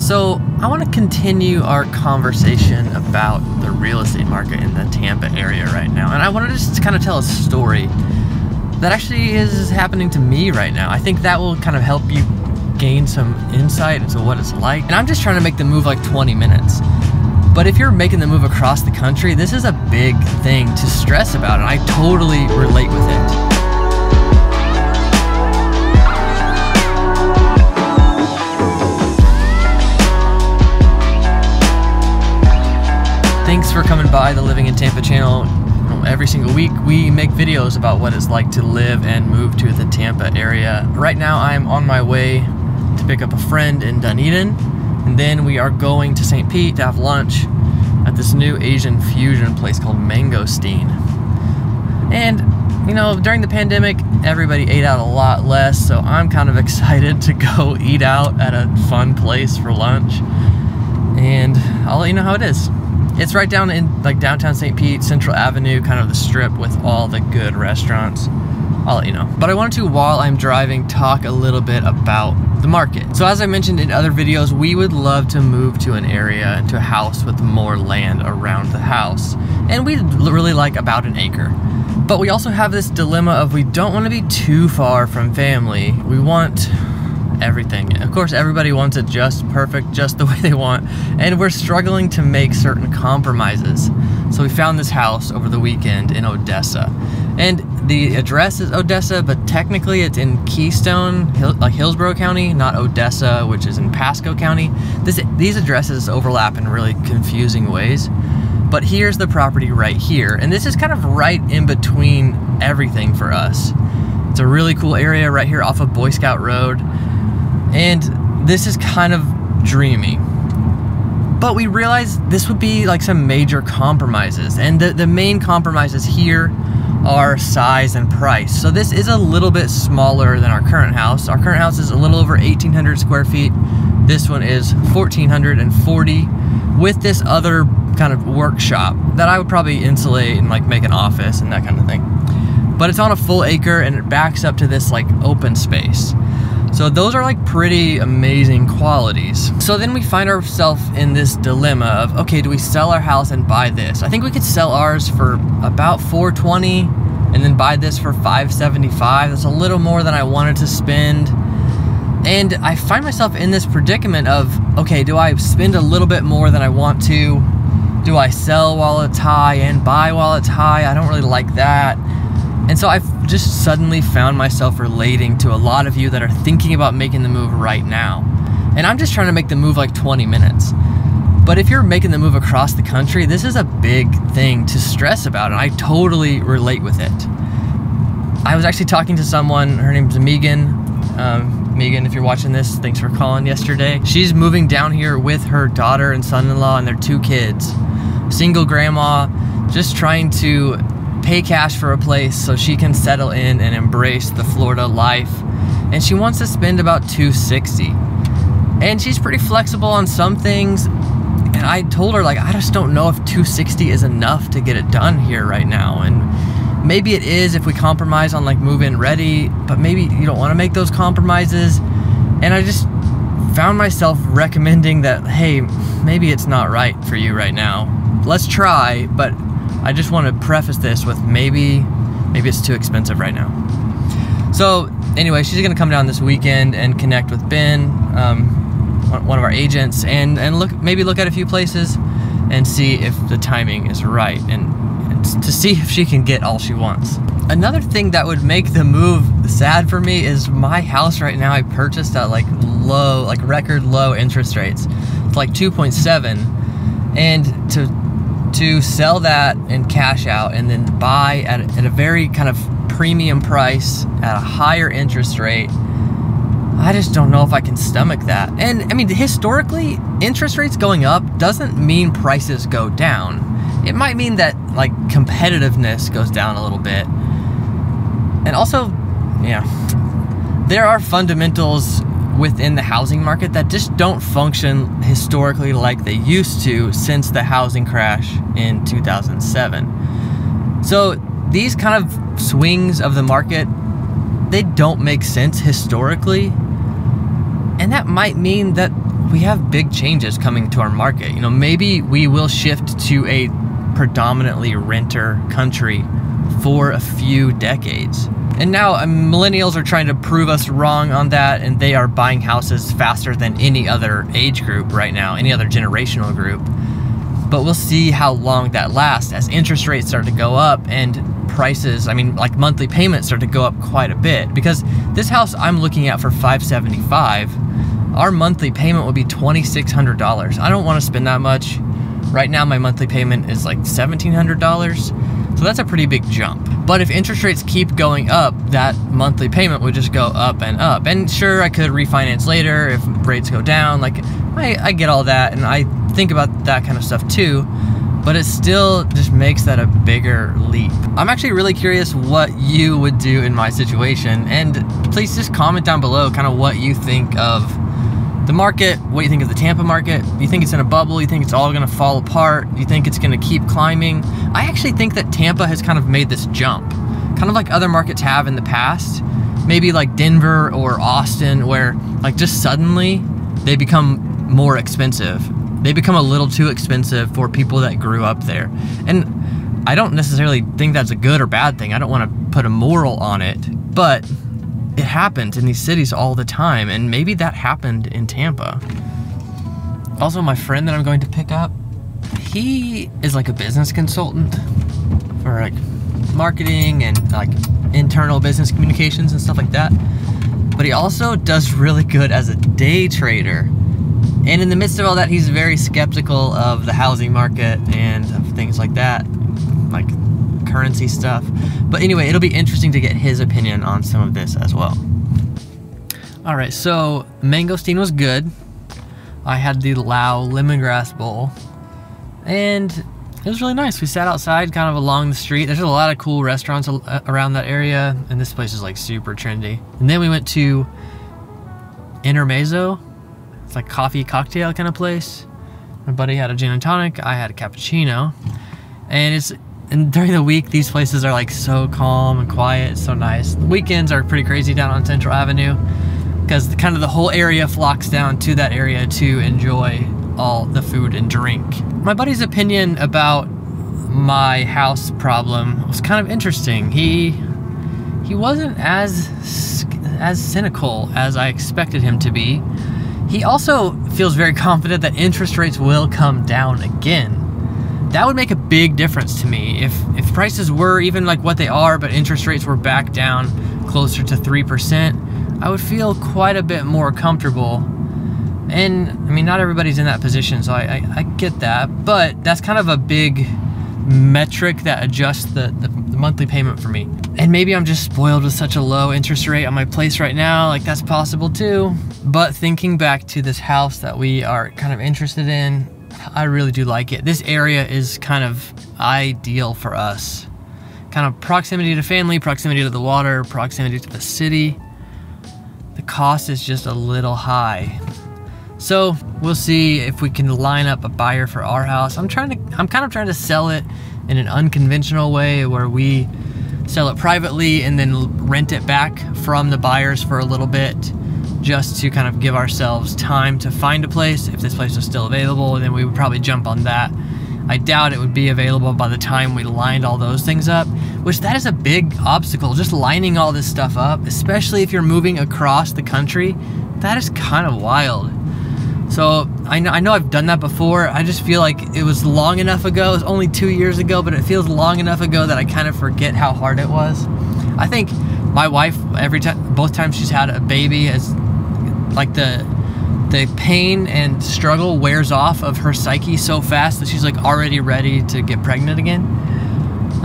So I want to continue our conversation about the real estate market in the Tampa area right now. And I want to just kind of tell a story that actually is happening to me right now. I think that will kind of help you gain some insight into what it's like. And I'm just trying to make the move like 20 minutes. But if you're making the move across the country, this is a big thing to stress about, and I totally relate with it. Thanks for coming by the Living in Tampa channel. Every single week we make videos about what it's like to live and move to the Tampa area. Right now I'm on my way to pick up a friend in Dunedin, and then we are going to St. Pete to have lunch at this new Asian fusion place called Mangosteen. And you know, during the pandemic everybody ate out a lot less, so I'm kind of excited to go eat out at a fun place for lunch, and I'll let you know how it is. It's right down in like downtown St. Pete, Central Avenue, kind of the strip with all the good restaurants. I'll let you know. But I wanted to, while I'm driving, talk a little bit about the market. So as I mentioned in other videos, we would love to move to an area, to a house with more land around the house. And we really like about an acre. But we also have this dilemma of we don't want to be too far from family. We want everything. Of course, everybody wants it just perfect, just the way they want, and we're struggling to make certain compromises. So we found this house over the weekend in Odessa, and the address is Odessa, but technically it's in Keystone, like Hillsborough County, not Odessa, which is in Pasco County. These addresses overlap in really confusing ways. But here's the property right here, and this is kind of right in between everything for us. It's a really cool area right here off of Boy Scout Road. And this is kind of dreamy. But we realized this would be like some major compromises. And the main compromises here are size and price. So this is a little bit smaller than our current house. Our current house is a little over 1,800 square feet. This one is 1,440 with this other kind of workshop that I would probably insulate and like make an office and that kind of thing. But it's on a full acre and it backs up to this like open space. So those are like pretty amazing qualities. So then we find ourselves in this dilemma of, okay, do we sell our house and buy this? I think we could sell ours for about $420 and then buy this for $575. That's a little more than I wanted to spend. And I find myself in this predicament of, okay, do I spend a little bit more than I want to? Do I sell while it's high and buy while it's high? I don't really like that. And so I've just suddenly found myself relating to a lot of you that are thinking about making the move right now. And I'm just trying to make the move like 20 minutes. But if you're making the move across the country, this is a big thing to stress about, and I totally relate with it. I was actually talking to someone, her name's Megan. Megan, if you're watching this, thanks for calling yesterday. She's moving down here with her daughter and son-in-law and their 2 kids. Single grandma, just trying to pay cash for a place so she can settle in and embrace the Florida life. And she wants to spend about $260. And she's pretty flexible on some things. And I told her, like, I just don't know if $260 is enough to get it done here right now. And maybe it is if we compromise on like move-in ready, but maybe you don't want to make those compromises. And I just found myself recommending that, hey, maybe it's not right for you right now. Let's try, but I just want to preface this with maybe it's too expensive right now. So anyway, she's gonna come down this weekend and connect with Ben, one of our agents, and maybe look at a few places and see if the timing is right, and to see if she can get all she wants. Another thing that would make the move sad for me is my house right now I purchased at like record low interest rates. It's like 2.7, and to sell that and cash out and then buy at a very kind of premium price at a higher interest rate, I just don't know if I can stomach that. And I mean, historically, interest rates going up doesn't mean prices go down. It might mean that like competitiveness goes down a little bit. And also, yeah, there are fundamentals within the housing market that just don't function historically like they used to since the housing crash in 2007. So these kind of swings of the market, they don't make sense historically, and that might mean that we have big changes coming to our market. You know, maybe we will shift to a predominantly renter country for a few decades. And now millennials are trying to prove us wrong on that, and they are buying houses faster than any other age group right now, any other generational group. But we'll see how long that lasts as interest rates start to go up and prices, I mean, like monthly payments start to go up quite a bit. Because this house I'm looking at for $575, our monthly payment will be $2,600. I don't want to spend that much. Right now my monthly payment is like $1,700. So that's a pretty big jump. But if interest rates keep going up, that monthly payment would just go up and up. And sure, I could refinance later if rates go down. Like, I get all that, and I think about that kind of stuff too, but it still just makes that a bigger leap. I'm actually really curious what you would do in my situation, and please just comment down below kind of what you think of the market, what you think of the Tampa market. You think it's in a bubble? You think it's all gonna fall apart? You think it's gonna keep climbing? I actually think that Tampa has kind of made this jump, kind of like other markets have in the past. Maybe like Denver or Austin, where like just suddenly they become more expensive. They become a little too expensive for people that grew up there. And I don't necessarily think that's a good or bad thing. I don't want to put a moral on it, but it happens in these cities all the time, and maybe that happened in Tampa. Also, my friend that I'm going to pick up, he is like a business consultant for like marketing and like internal business communications and stuff like that. But he also does really good as a day trader. And in the midst of all that, he's very skeptical of the housing market and of things like that, like currency stuff. But anyway, it'll be interesting to get his opinion on some of this as well. All right, so mangosteen was good. I had the Lao lemongrass bowl, and it was really nice. We sat outside kind of along the street. There's a lot of cool restaurants around that area, and this place is like super trendy. And then we went to Intermezzo. It's like coffee cocktail kind of place. My buddy had a gin and tonic. I had a cappuccino. And during the week, these places are like so calm and quiet. It's so nice. The weekends are pretty crazy down on Central Avenue because kind of the whole area flocks down to that area to enjoy all the food and drink. My buddy's opinion about my house problem was kind of interesting. He wasn't as cynical as I expected him to be. He also feels very confident that interest rates will come down again. That would make a big difference to me. If prices were even like what they are, but interest rates were back down closer to 3%, I would feel quite a bit more comfortable. And I mean, not everybody's in that position, so I get that, but that's kind of a big metric that adjusts the monthly payment for me. And maybe I'm just spoiled with such a low interest rate on my place right now, like that's possible too. But thinking back to this house that we are kind of interested in, I really do like it. This area is kind of ideal for us. Kind of proximity to family, proximity to the water, proximity to the city. The cost is just a little high. So we'll see if we can line up a buyer for our house. I'm kind of trying to sell it in an unconventional way where we sell it privately and then rent it back from the buyers for a little bit, just to kind of give ourselves time to find a place. If this place was still available, then we would probably jump on that. I doubt it would be available by the time we lined all those things up, which that is a big obstacle, just lining all this stuff up, especially if you're moving across the country. That is kind of wild. So I know I've done that before. I just feel like it was long enough ago. It was only 2 years ago, but it feels long enough ago that I kind of forget how hard it was. I think my wife, both times she's had a baby, is like the pain and struggle wears off of her psyche so fast that she's like already ready to get pregnant again.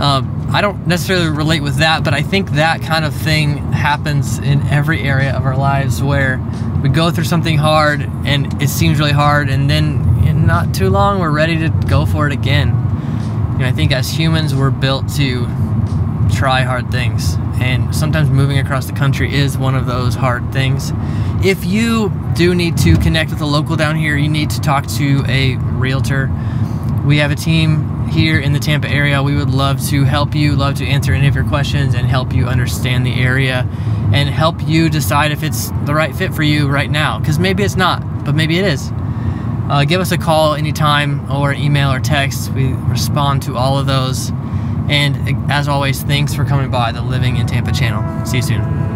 I don't necessarily relate with that, but I think that kind of thing happens in every area of our lives where we go through something hard and it seems really hard, and then in not too long we're ready to go for it again. You know, I think as humans we're built to try hard things, and sometimes moving across the country is one of those hard things. If you do need to connect with a local down here, you need to talk to a realtor. We have a team here in the Tampa area. We would love to help you, love to answer any of your questions and help you understand the area and help you decide if it's the right fit for you right now, because maybe it's not, but maybe it is. Give us a call anytime, or email or text. We respond to all of those. And as always, thanks for coming by the Living in Tampa channel. See you soon.